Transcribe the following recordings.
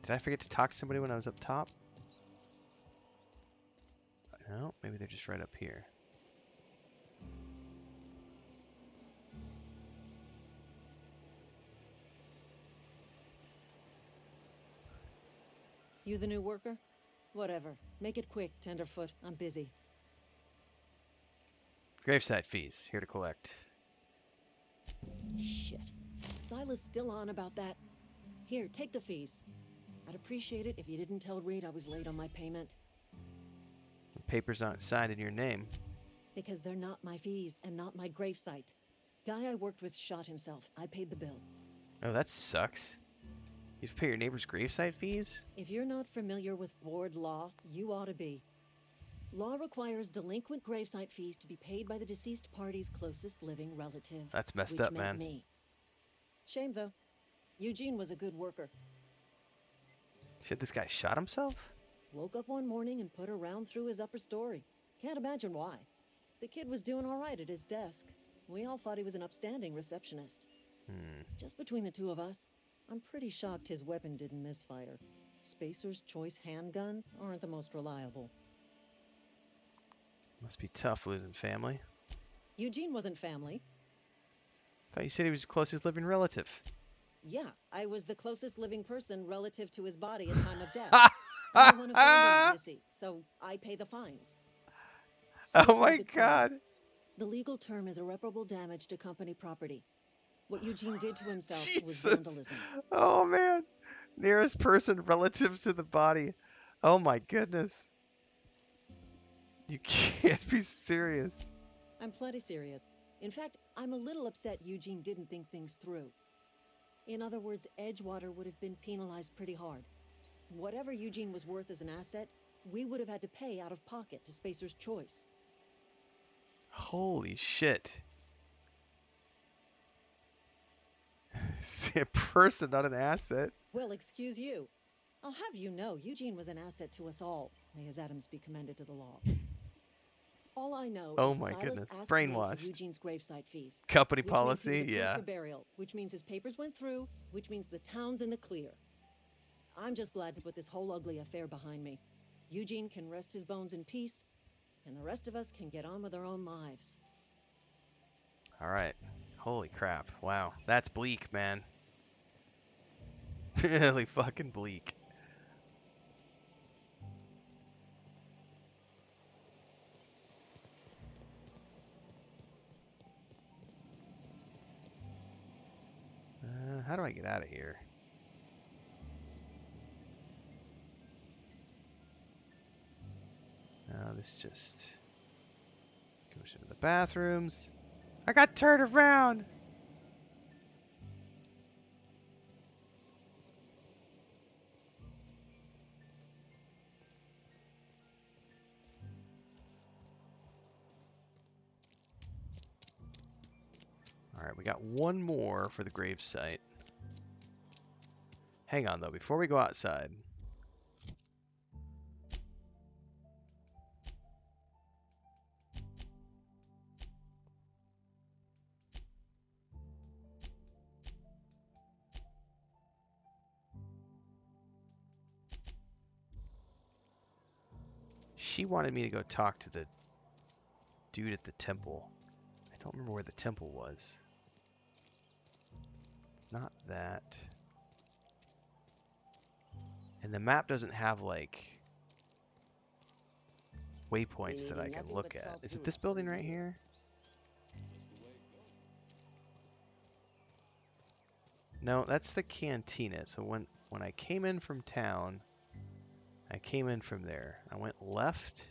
Did I forget to talk to somebody when I was up top? No, maybe they're just right up here. You the new worker? Whatever. Make it quick, tenderfoot. I'm busy. Gravesite fees, here to collect. Shit. Silas still on about that? Here, take the fees. I'd appreciate it if you didn't tell Reed I was late on my payment. The papers aren't signed in your name. Because they're not my fees and not my gravesite. Guy I worked with shot himself. I paid the bill. Oh, that sucks. You have to pay your neighbor's gravesite fees? If you're not familiar with board law, you ought to be. Law requires delinquent gravesite fees to be paid by the deceased party's closest living relative. That's messed which up, meant man. Me. Shame, though. Eugene was a good worker. Shit, this guy shot himself? Woke up one morning and put a round through his upper story. Can't imagine why. The kid was doing all right at his desk. We all thought he was an upstanding receptionist. Just between the two of us, I'm pretty shocked his weapon didn't misfire. Spacer's Choice handguns aren't the most reliable. Must be tough losing family. Eugene wasn't family. Thought you said he was the closest living relative. Yeah, I was the closest living person relative to his body at time of death. I'm the one who found him, you see, so I pay the fines. Oh my Suicide's a crime. god. The legal term is irreparable damage to company property. What Eugene did to himself was Jesus. vandalism. Oh man. Nearest person relative to the body. Oh my goodness. You can't be serious. I'm plenty serious. In fact, I'm a little upset Eugene didn't think things through. In other words, Edgewater would have been penalized pretty hard. Whatever Eugene was worth as an asset, we would have had to pay out of pocket to Spacer's Choice. Holy shit. It's a person, not an asset. Well, excuse you. I'll have you know, Eugene was an asset to us all. May his Adams be commended to the law. All I know Oh is my Silas goodness. asked me for Brainwashed. Eugene's gravesite fees. Company Which means he policy, was approved yeah. for burial, which means his papers went through, which means the town's in the clear. I'm just glad to put this whole ugly affair behind me. Eugene can rest his bones in peace, and the rest of us can get on with our own lives. Alright. Holy crap. Wow. That's bleak, man. Really fucking bleak. How do I get out of here? No, this just goes into the bathrooms. I got turned around! Alright, we got one more for the gravesite. Hang on, though, before we go outside. She wanted me to go talk to the dude at the temple. I don't remember where the temple was. It's not that. And the map doesn't have, like, waypoints that I can look at. Is it this building right here? No, that's the cantina. So when I came in from town, I came in from there. I went left.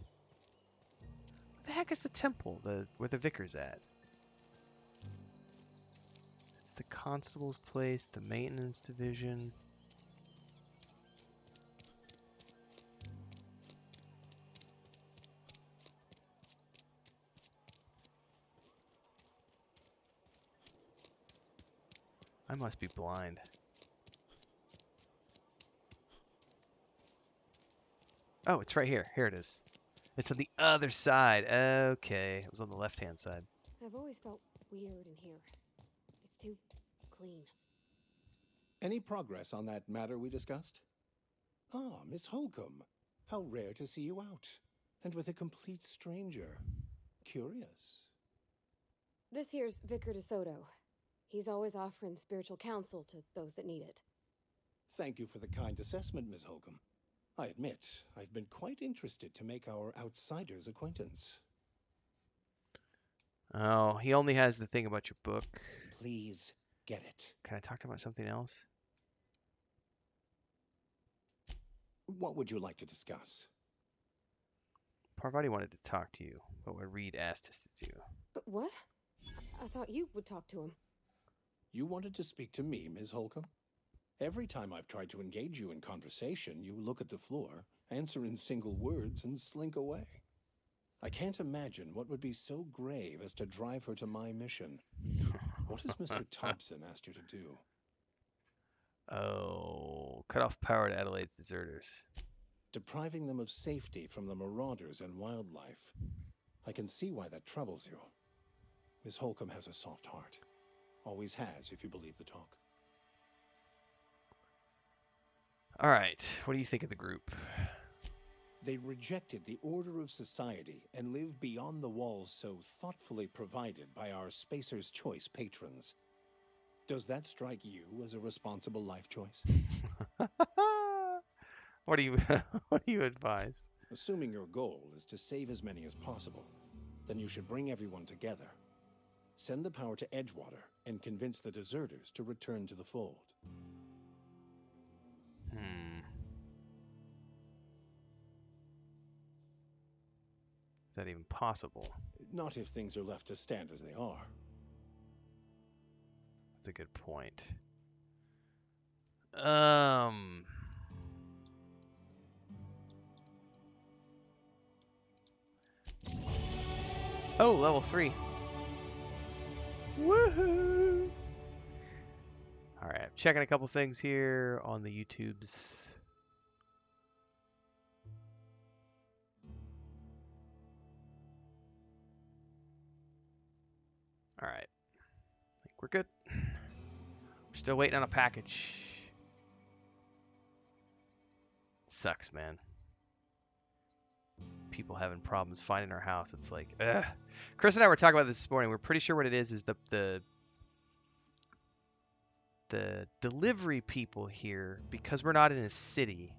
What the heck is the temple? Where the vicar's at? It's the constable's place, the maintenance division. I must be blind. Oh, it's right here. Here it is. It's on the other side. Okay. It was on the left-hand side. I've always felt weird in here. It's too clean. Any progress on that matter we discussed? Ah, Miss Holcomb. How rare to see you out. And with a complete stranger. Curious. This here's Vicar DeSoto. He's always offering spiritual counsel to those that need it. Thank you for the kind assessment, Miss Holcomb. I admit, I've been quite interested to make our outsider's acquaintance. Oh, he only has the thing about your book. Please, get it. Can I talk to him about something else? What would you like to discuss? Parvati wanted to talk to you, but what Reed asked us to do. What? I thought you would talk to him. You wanted to speak to me, Ms. Holcomb? Every time I've tried to engage you in conversation, you look at the floor, answer in single words, and slink away. I can't imagine what would be so grave as to drive her to my mission. What has Mr. Thompson asked you to do? Oh, cut off power to Adelaide's deserters. Depriving them of safety from the marauders and wildlife. I can see why that troubles you. Miss Holcomb has a soft heart. Always has, if you believe the talk. All right, what do you think of the group? They rejected the order of society and live beyond the walls so thoughtfully provided by our Spacer's Choice patrons. Does that strike you as a responsible life choice? What do you what do you advise? Assuming your goal is to save as many as possible, then you should bring everyone together. Send the power to Edgewater and convince the deserters to return to the fold. Is that even possible? Not if things are left to stand as they are. That's a good point. Oh, level 3. Woohoo! Alright, I'm checking a couple things here on the YouTubes. Alright. I think we're good. We're still waiting on a package. Sucks, man. People having problems finding our house. It's like, ugh. Chris and I were talking about this morning. We're pretty sure what it is the delivery people here, because we're not in a city.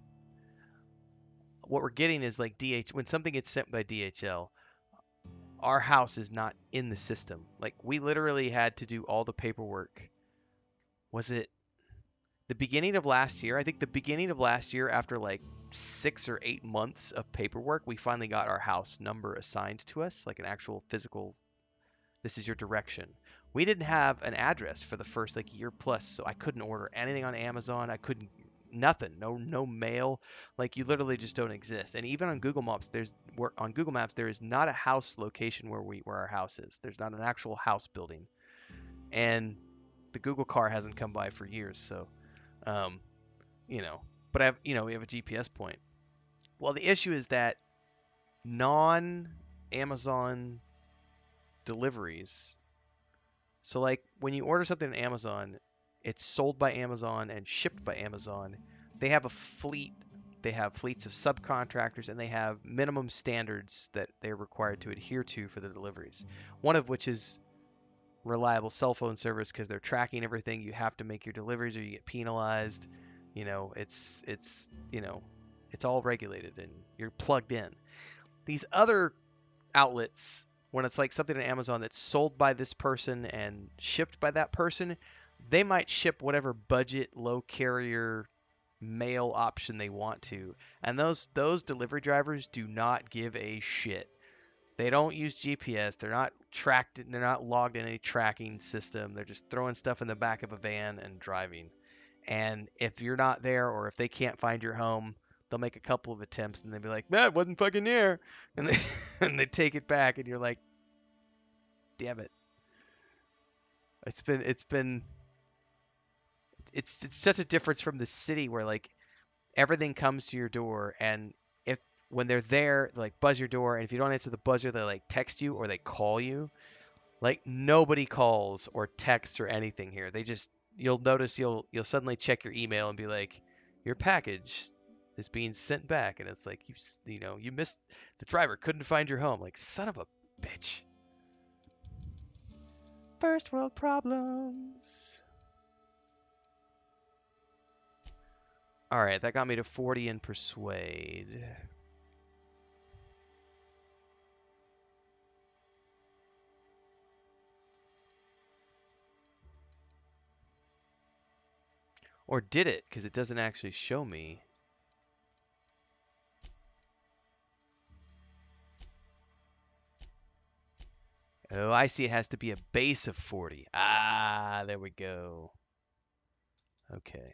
What we're getting is like when something gets sent by DHL, our house is not in the system. Like we literally had to do all the paperwork. Was it the beginning of last year? I think the beginning of last year, after like 6 or 8 months of paperwork, we finally got our house number assigned to us, like an actual physical, this is your direction. We didn't have an address for the first like year plus, so I couldn't order anything on Amazon. I couldn't, nothing, no mail. Like you literally just don't exist. And even on Google Maps, there is not a house location where our house is. There's not an actual house building, and the Google car hasn't come by for years. So, you know, but we have a GPS point. Well, the issue is that non-Amazon deliveries. So like when you order something on Amazon, it's sold by Amazon and shipped by Amazon. They have a fleet. They have fleets of subcontractors, and they have minimum standards that they're required to adhere to for the deliveries. One of which is reliable cell phone service, because they're tracking everything. You have to make your deliveries or you get penalized. It's all regulated and you're plugged in. These other outlets, when it's like something on Amazon that's sold by this person and shipped by that person, they might ship whatever budget low carrier mail option they want to. And those delivery drivers do not give a shit. They don't use GPS. They're not tracked. They're not logged in any tracking system. They're just throwing stuff in the back of a van and driving. And if you're not there, or if they can't find your home, they'll make a couple of attempts and they'll be like, "Man, it wasn't fucking there," and they and they take it back, and you're like, "Damn it!" It's such a difference from the city where like everything comes to your door, and if when they're there, they like buzz your door, and if you don't answer the buzzer, they like text you or they call you. Like nobody calls or texts or anything here. You'll notice you'll suddenly check your email and be like, your package is being sent back, and it's like you missed. The driver couldn't find your home. Like, son of a bitch. First world problems. All right, that got me to 40 in persuade. Or did it? Because it doesn't actually show me. Oh, I see. It has to be a base of 40. Ah, there we go. Okay.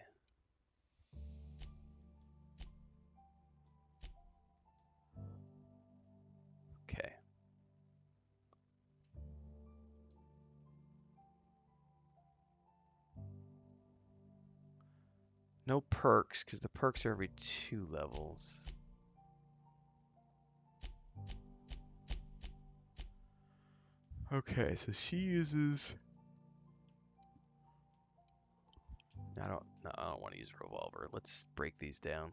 Okay. No perks, because the perks are every 2 levels. Okay, so she uses... I don't want to use a revolver. Let's break these down.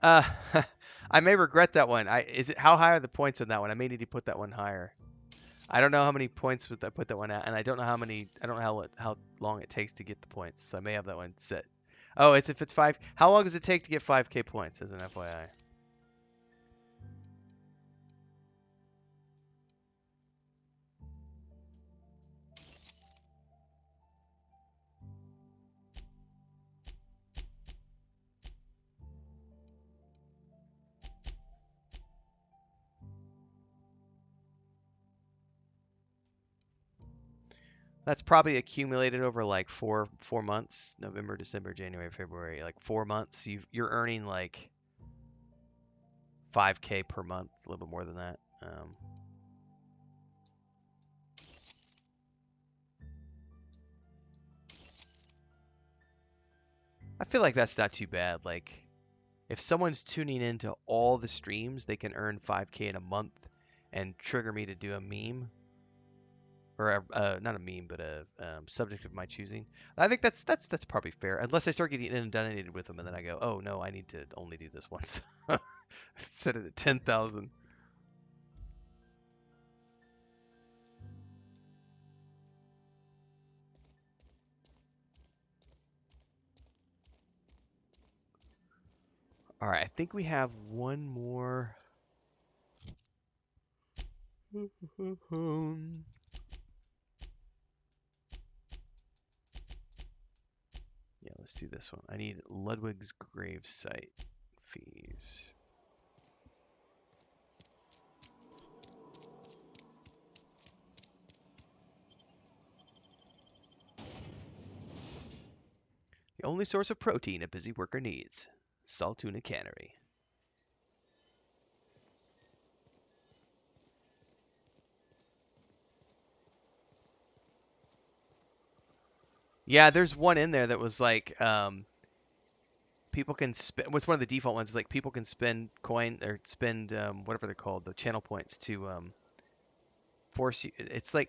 Uh, I may regret that one. How high are the points on that one? I may need to put that one higher. I don't know how many points would I put that one at, and I don't know how long it takes to get the points. So I may have that one set. Oh, if it's 5. How long does it take to get 5K points? As an FYI. That's probably accumulated over like four months. November, December, January, February. Like 4 months. You're earning like 5K per month, a little bit more than that. I feel like that's not too bad. Like, if someone's tuning into all the streams, they can earn 5K in a month and trigger me to do a meme. Or not a meme, but a subject of my choosing. I think that's probably fair, unless I start getting inundated with them, and then I go, oh no, I need to only do this once. Set it at 10,000. All right, I think we have one more. Yeah, let's do this one. I need Ludwig's gravesite fees. The only source of protein a busy worker needs. Saltuna Cannery. Yeah, there's one in there that was like, people can spend. What's one of the default ones? Is like people can spend coin or spend whatever they're called, the channel points to force you. It's like,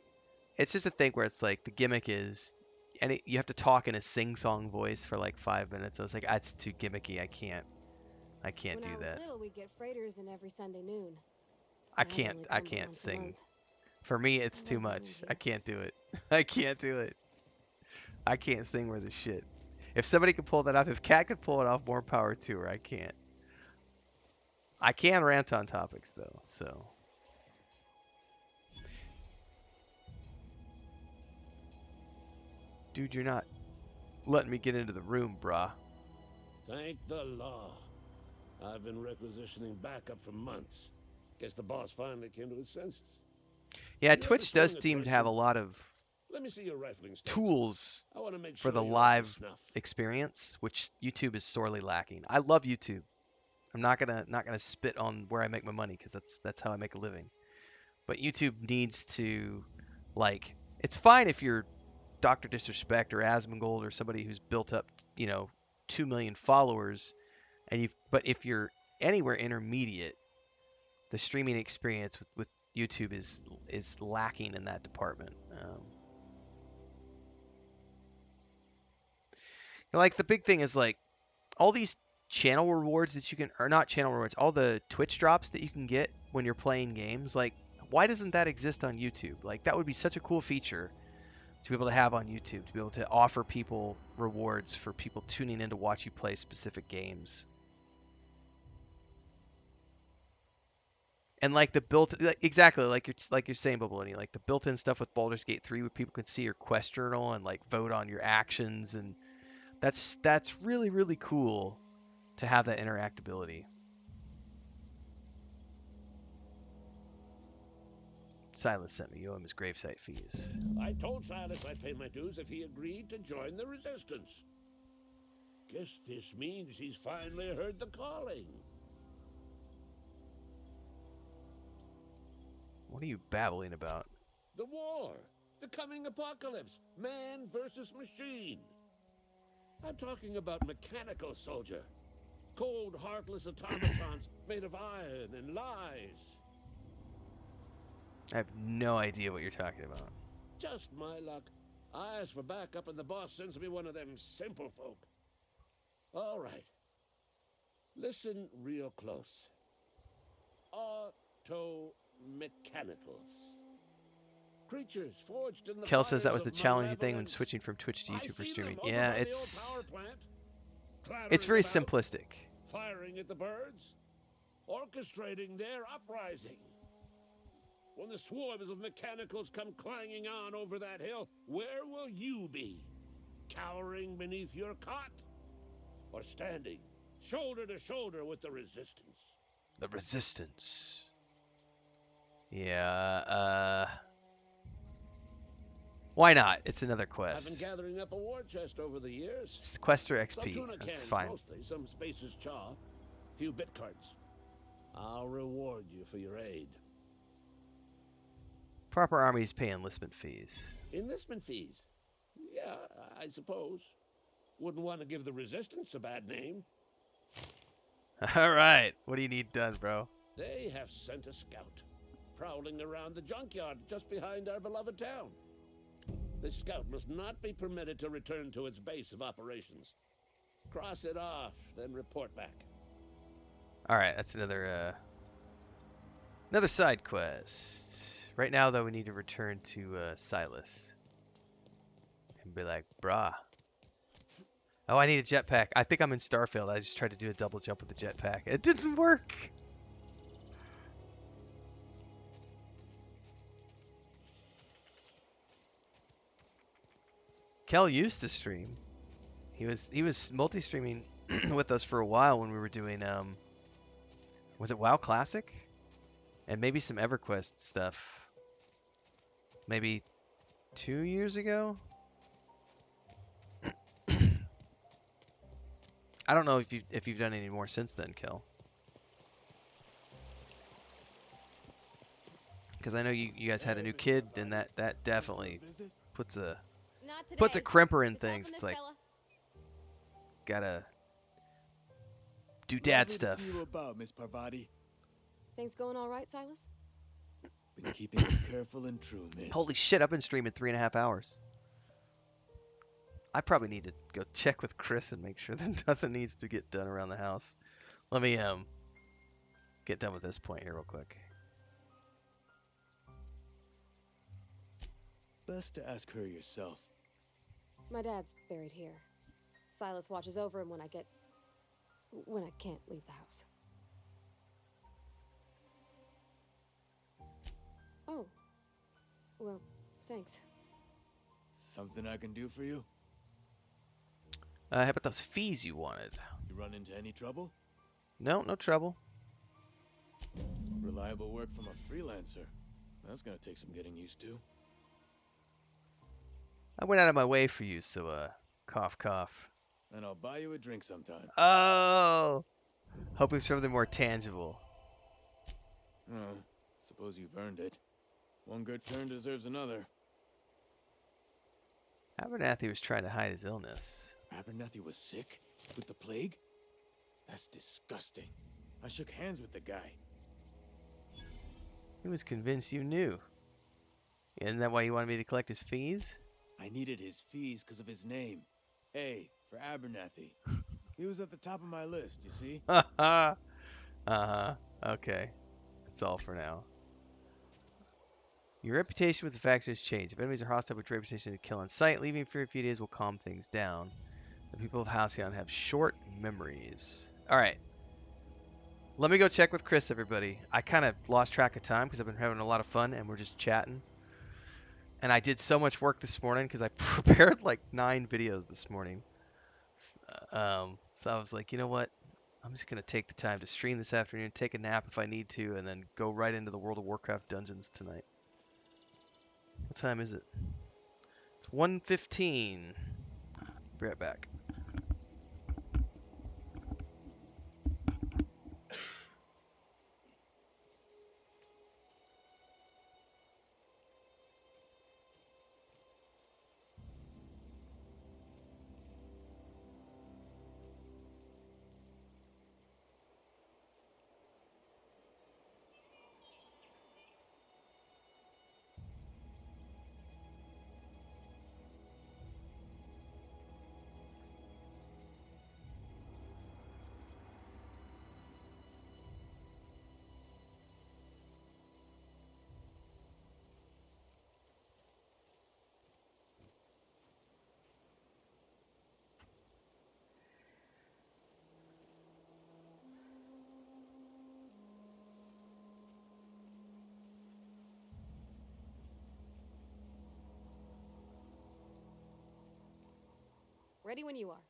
it's just a thing where it's like the gimmick is, and you have to talk in a sing-song voice for like 5 minutes. So it's like, that's too gimmicky. I can't When do I was that. little, we'd get freighters in every Sunday noon. I Now they can't only I come but can't once a sing. month. For me, it's I too love much. living I here. can't do it. I can't do it. I can't sing worth a shit. If somebody could pull that off, if Cat could pull it off, more power to her. I can't. I can rant on topics though, so. Dude, you're not letting me get into the room, brah. Thank the law. I've been requisitioning backup for months. Guess the boss finally came to his senses. Yeah, You ever Twitch does sling a seem to have a correction? lot of Let me see your rifling stats. tools I want to make for sure the you're up to live snuff. experience, which YouTube is sorely lacking. I love YouTube. I'm not gonna spit on where I make my money because that's how I make a living. But YouTube needs to, like, it's fine if you're Dr. Disrespect or Asmongold or somebody who's built up, 2 million followers, but if you're anywhere intermediate, the streaming experience with YouTube is lacking in that department. Like the big thing is like all these channel rewards that you can, or not channel rewards, all the Twitch drops that you can get when you're playing games. Like, why doesn't that exist on YouTube? Like, that would be such a cool feature to be able to have on YouTube, to be able to offer people rewards for people tuning in to watch you play specific games. And like the built, exactly like you're saying, Bubbalini, like the built-in stuff with Baldur's Gate 3, where people can see your quest journal and like vote on your actions, and that's really really cool to have that interactability. Silas sent me. You owe him his gravesite fees. I told Silas I'd pay my dues if he agreed to join the resistance. Guess this means he's finally heard the calling. What are you babbling about? The war. The coming apocalypse. Man versus machine. I'm talking about mechanical soldier. Cold, heartless automatons made of iron and lies. I have no idea what you're talking about. Just my luck. I ask for backup and the boss sends me one of them simple folk. All right. Listen real close. Automechanicals. Creatures forged in the Kel says that was fires the of challenging thing when malevolence. switching from Twitch to I YouTube for see streaming. them over Yeah, by the old it's power plant, it's very clattering about, simplistic. firing at the birds, orchestrating their uprising. When the swarms of mechanicals come clanging on over that hill, where will you be? Cowering beneath your cot? Or standing shoulder to shoulder with the resistance? The resistance. Yeah, why not? It's another I've been quest. gathering up a war chest over the years. It's quest or Some XP. tuna That's cans fine. mostly, some spacer's chaw, few bit cards. I'll reward you for your aid. Proper armies pay enlistment fees. Enlistment fees? Yeah, I suppose. Wouldn't want to give the resistance a bad name. All right. What do you need done, bro? They have sent a scout, prowling around the junkyard just behind our beloved town. This scout must not be permitted to return to its base of operations. Cross it off, then report back. All right. That's another side quest. Right now, though, we need to return to Silas and be like, brah. Oh, I need a jetpack. I think I'm in Starfield. I just tried to do a double jump with the jetpack. It didn't work. Kel used to stream. He was multi-streaming with us for a while when we were doing was it WoW Classic? And maybe some EverQuest stuff. Maybe 2 years ago? I don't know if you've done any more since then, Kel. Because I know you guys had a new kid, and that definitely puts a crimper in things. It's like gotta do dad stuff. See you about, Miss Parvati. Things going all right, Silas? Been keeping it careful and true, miss. Holy shit! I've been streaming 3.5 hours. I probably need to go check with Chris and make sure that nothing needs to get done around the house. Let me get done with this point here real quick. Best to ask her yourself. My dad's buried here. Silas watches over him when I can't leave the house. Oh. Well, thanks. Something I can do for you? How about those fees you wanted? You run into any trouble? No trouble. Reliable work from a freelancer. That's gonna take some getting used to. I went out of my way for you, so cough cough. And I'll buy you a drink sometime. Oh, hoping for something more tangible. Oh, suppose you've earned it. One good turn deserves another. Abernathy was trying to hide his illness. Abernathy was sick? With the plague? That's disgusting. I shook hands with the guy. He was convinced you knew. Isn't that why you wanted me to collect his fees? I needed his fees because of his name. A for Abernathy. He was at the top of my list, you see? Uh-huh. Okay. That's all for now. Your reputation with the faction has changed. If enemies are hostile with your reputation to kill on sight, leaving for a few days will calm things down. The people of Halcyon have short memories. Alright. Let me go check with Chris, everybody. I kind of lost track of time because I've been having a lot of fun and we're just chatting. And I did so much work this morning because I prepared like 9 videos this morning. So I was like, you know what? I'm just going to take the time to stream this afternoon, take a nap if I need to, and then go right into the World of Warcraft dungeons tonight. What time is it? It's 1:15. Be right back. Ready when you are.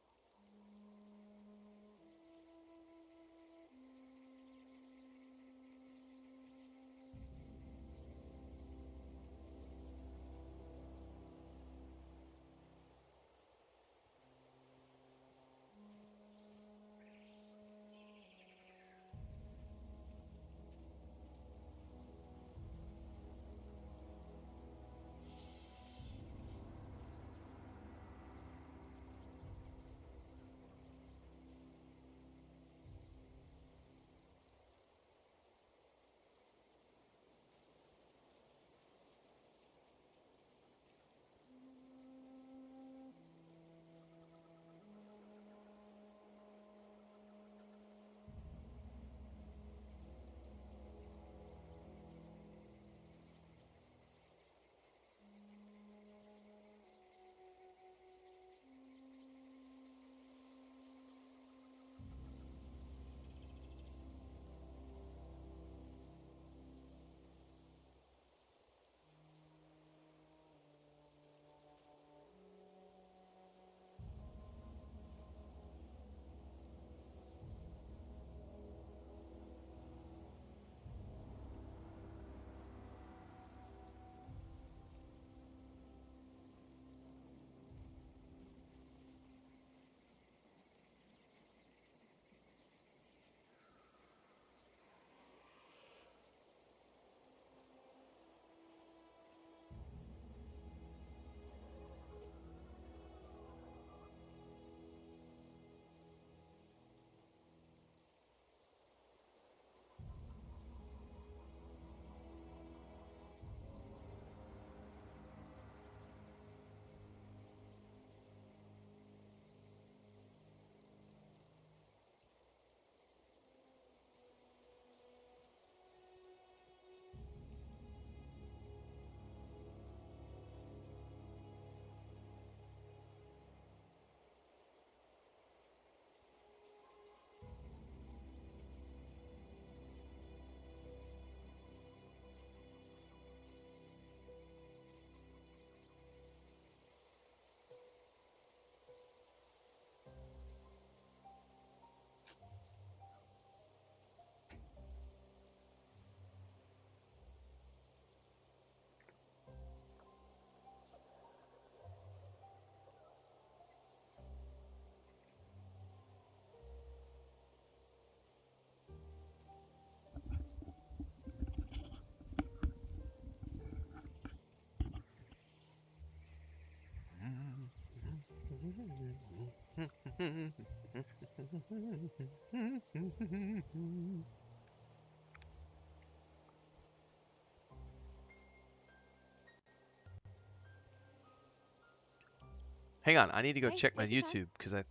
Hang on, I need to go Hey, check my take your time. YouTube because I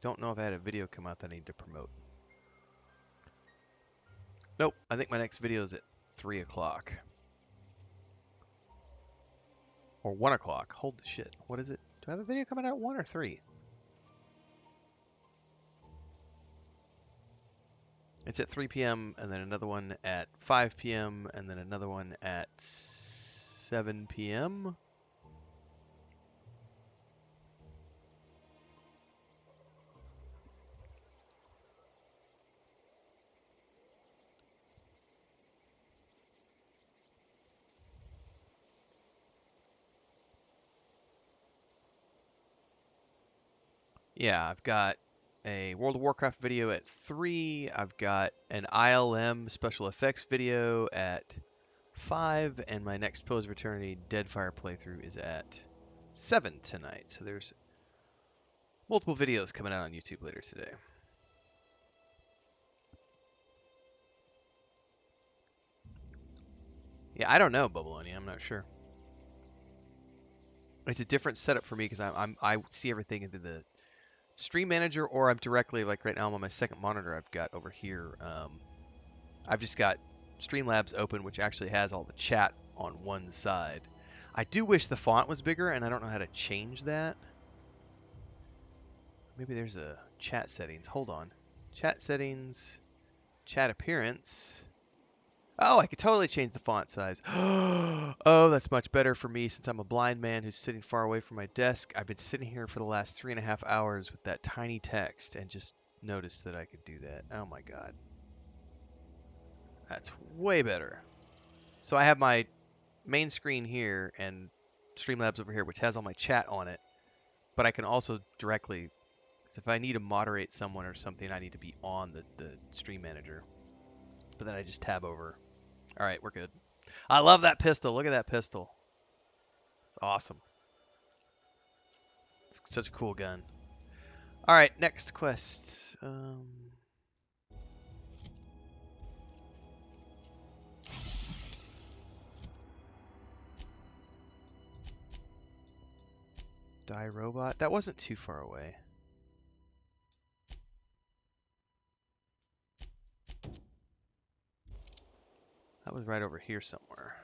don't know if I had a video come out that I need to promote. Nope, I think my next video is at 3 o'clock. Or 1 o'clock. Holy shit. What is it? Do I have a video coming out at 1 or 3? It's at 3 p.m. and then another one at 5 p.m. and then another one at 7 p.m. Yeah, I've got a World of Warcraft video at 3. I've got an ILM special effects video at 5. And my next Pillars of Eternity Deadfire playthrough is at 7 tonight. So there's multiple videos coming out on YouTube later today. Yeah, I don't know, Bubbaloni. I'm not sure. It's a different setup for me because I see everything into the Stream Manager, or I'm directly, like right now I'm on my second monitor I've got over here. I've just got Streamlabs open, which actually has all the chat on one side. I do wish the font was bigger, and I don't know how to change that. Maybe there's a chat settings. Hold on. Chat settings, chat appearance. Oh, I could totally change the font size. Oh, that's much better for me since I'm a blind man who's sitting far away from my desk. I've been sitting here for the last 3.5 hours with that tiny text and just noticed that I could do that. Oh my god. That's way better. So I have my main screen here and Streamlabs over here, which has all my chat on it. But I can also directly, if I need to moderate someone or something, I need to be on the Stream Manager. But then I just tab over. All right, we're good. I love that pistol. Look at that pistol. It's awesome. It's such a cool gun. All right, next quest. Die robot. That wasn't too far away. That was right over here somewhere.